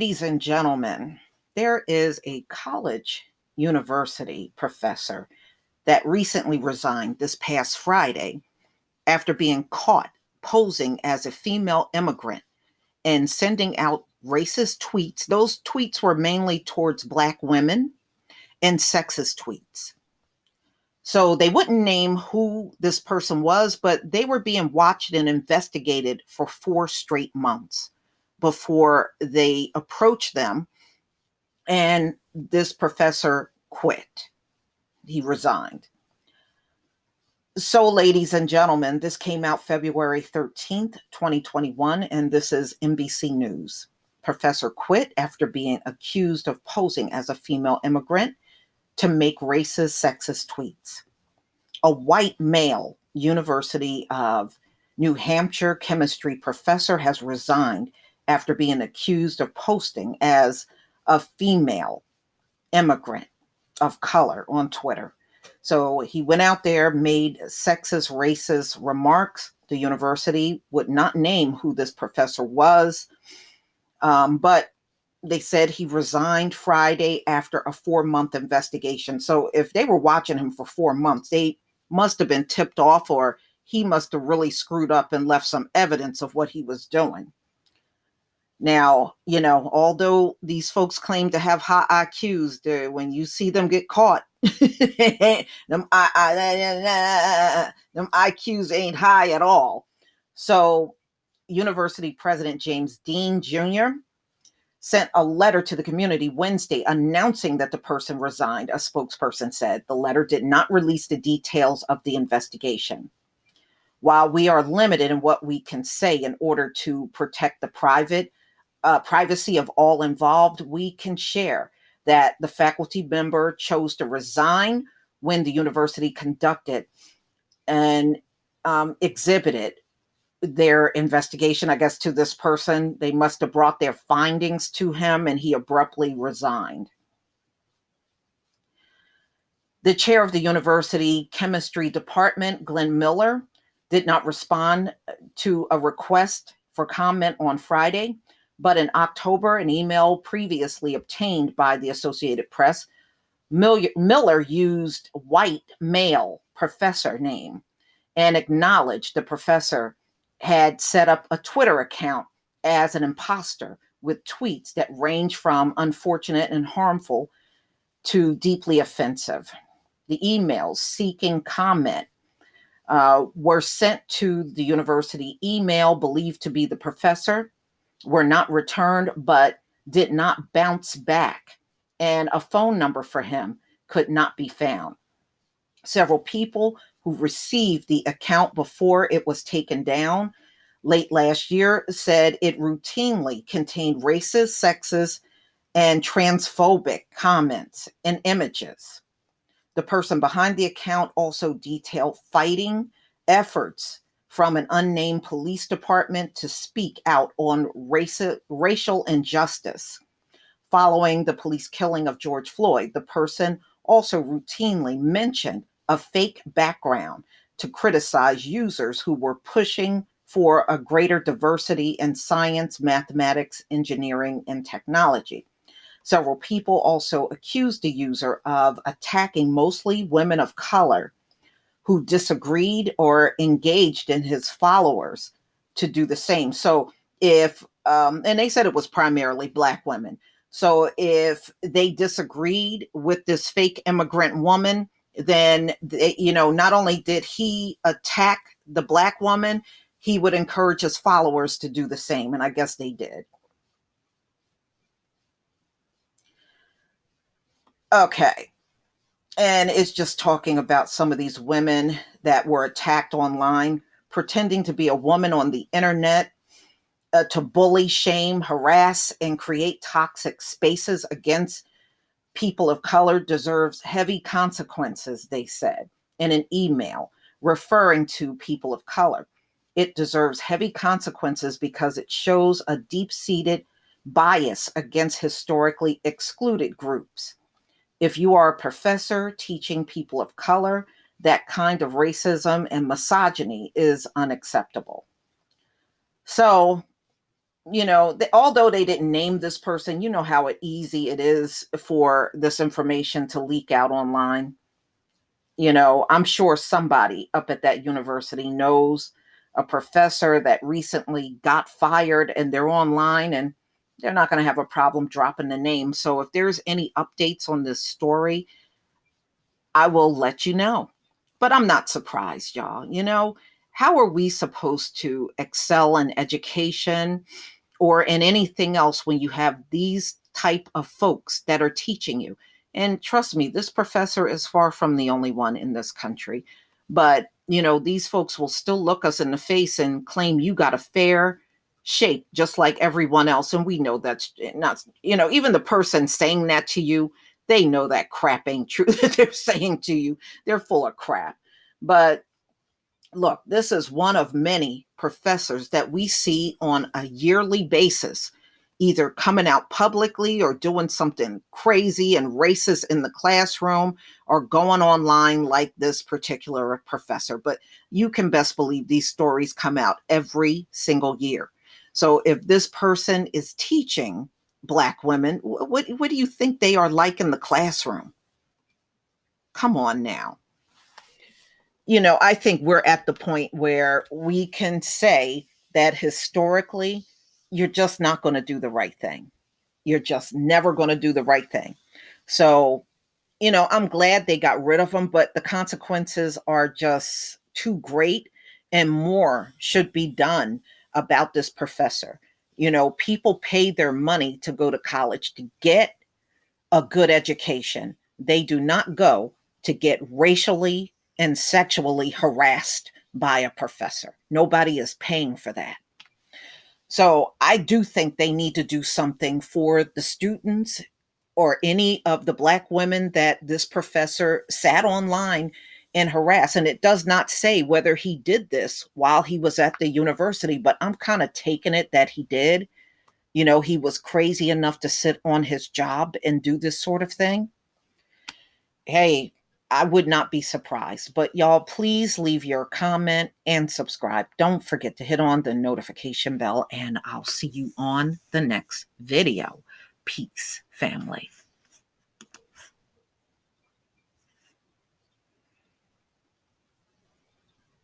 Ladies and gentlemen, there is a college university professor that recently resigned this past Friday after being caught posing as a female immigrant and sending out racist tweets. Those tweets were mainly towards Black women and sexist tweets. So they wouldn't name who this person was, but they were being watched and investigated for 4 straight months before they approached them. And this professor quit. He resigned. So, ladies and gentlemen, this came out February 13th, 2021, and this is NBC News. Professor quit after being accused of posing as a female immigrant to make racist, sexist tweets. A white male University of New Hampshire chemistry professor has resigned after being accused of posting as a female immigrant of color on Twitter. So he went out there, made sexist, racist remarks. The university would not name who this professor was, but they said he resigned Friday after a 4-month investigation. So if they were watching him for 4 months, they must have been tipped off, or he must have really screwed up and left some evidence of what he was doing. Now, although these folks claim to have high IQs, when you see them get caught, them IQs ain't high at all. So, University President James Dean Jr. sent a letter to the community Wednesday announcing that the person resigned, a spokesperson said. The letter did not release the details of the investigation. While we are limited in what we can say in order to protect the privacy of all involved, we can share that the faculty member chose to resign when the university conducted and exhibited their investigation, I guess, to this person. They must have brought their findings to him, and he abruptly resigned. The chair of the university chemistry department, Glenn Miller, did not respond to a request for comment on Friday. But in October, an email previously obtained by the Associated Press, Miller used white male professor name and acknowledged the professor had set up a Twitter account as an imposter with tweets that range from unfortunate and harmful to deeply offensive. The emails seeking comment were sent to the university email believed to be the professor, were not returned, but did not bounce back, and a phone number for him could not be found. Several people who received the account before it was taken down late last year said it routinely contained racist, sexist, and transphobic comments and images. The person behind the account also detailed fighting efforts from an unnamed police department to speak out on racial injustice. Following the police killing of George Floyd, the person also routinely mentioned a fake background to criticize users who were pushing for a greater diversity in science, mathematics, engineering, and technology. Several people also accused the user of attacking mostly women of color who disagreed or engaged in his followers to do the same. So and they said it was primarily Black women. So if they disagreed with this fake immigrant woman, then, not only did he attack the Black woman, he would encourage his followers to do the same. And I guess they did. Okay. And it's just talking about some of these women that were attacked online, pretending to be a woman on the internet to bully, shame, harass, and create toxic spaces against people of color deserves heavy consequences, they said in an email referring to people of color. It deserves heavy consequences because it shows a deep-seated bias against historically excluded groups. If you are a professor teaching people of color, that kind of racism and misogyny is unacceptable. So Although they didn't name this person, you know how easy it is for this information to leak out online. I'm sure somebody up at that university knows a professor that recently got fired and they're online, and they're not going to have a problem dropping the name. So if there's any updates on this story, I will let you know. But I'm not surprised, y'all. How are we supposed to excel in education or in anything else when you have these type of folks that are teaching you? And trust me, this professor is far from the only one in this country. But these folks will still look us in the face and claim you got a fair shake just like everyone else, and we know that's not, even the person saying that to you, they know that crap ain't true that they're saying to you. They're full of crap. But look, this is one of many professors that we see on a yearly basis, either coming out publicly or doing something crazy and racist in the classroom or going online like this particular professor. But you can best believe these stories come out every single year. So if this person is teaching Black women, what do you think they are like in the classroom? Come on now. I think we're at the point where we can say that historically, you're just not going to do the right thing. You're just never going to do the right thing. So, I'm glad they got rid of them, but the consequences are just too great, and more should be done about this professor. People pay their money to go to college to get a good education. They do not go to get racially and sexually harassed by a professor. Nobody is paying for that. So I do think they need to do something for the students or any of the Black women that this professor sat online and harassed. And it does not say whether he did this while he was at the university, but I'm kind of taking it that he did. He was crazy enough to sit on his job and do this sort of thing. Hey, I would not be surprised. But y'all, please leave your comment and subscribe. Don't forget to hit on the notification bell, and I'll see you on the next video. Peace, family.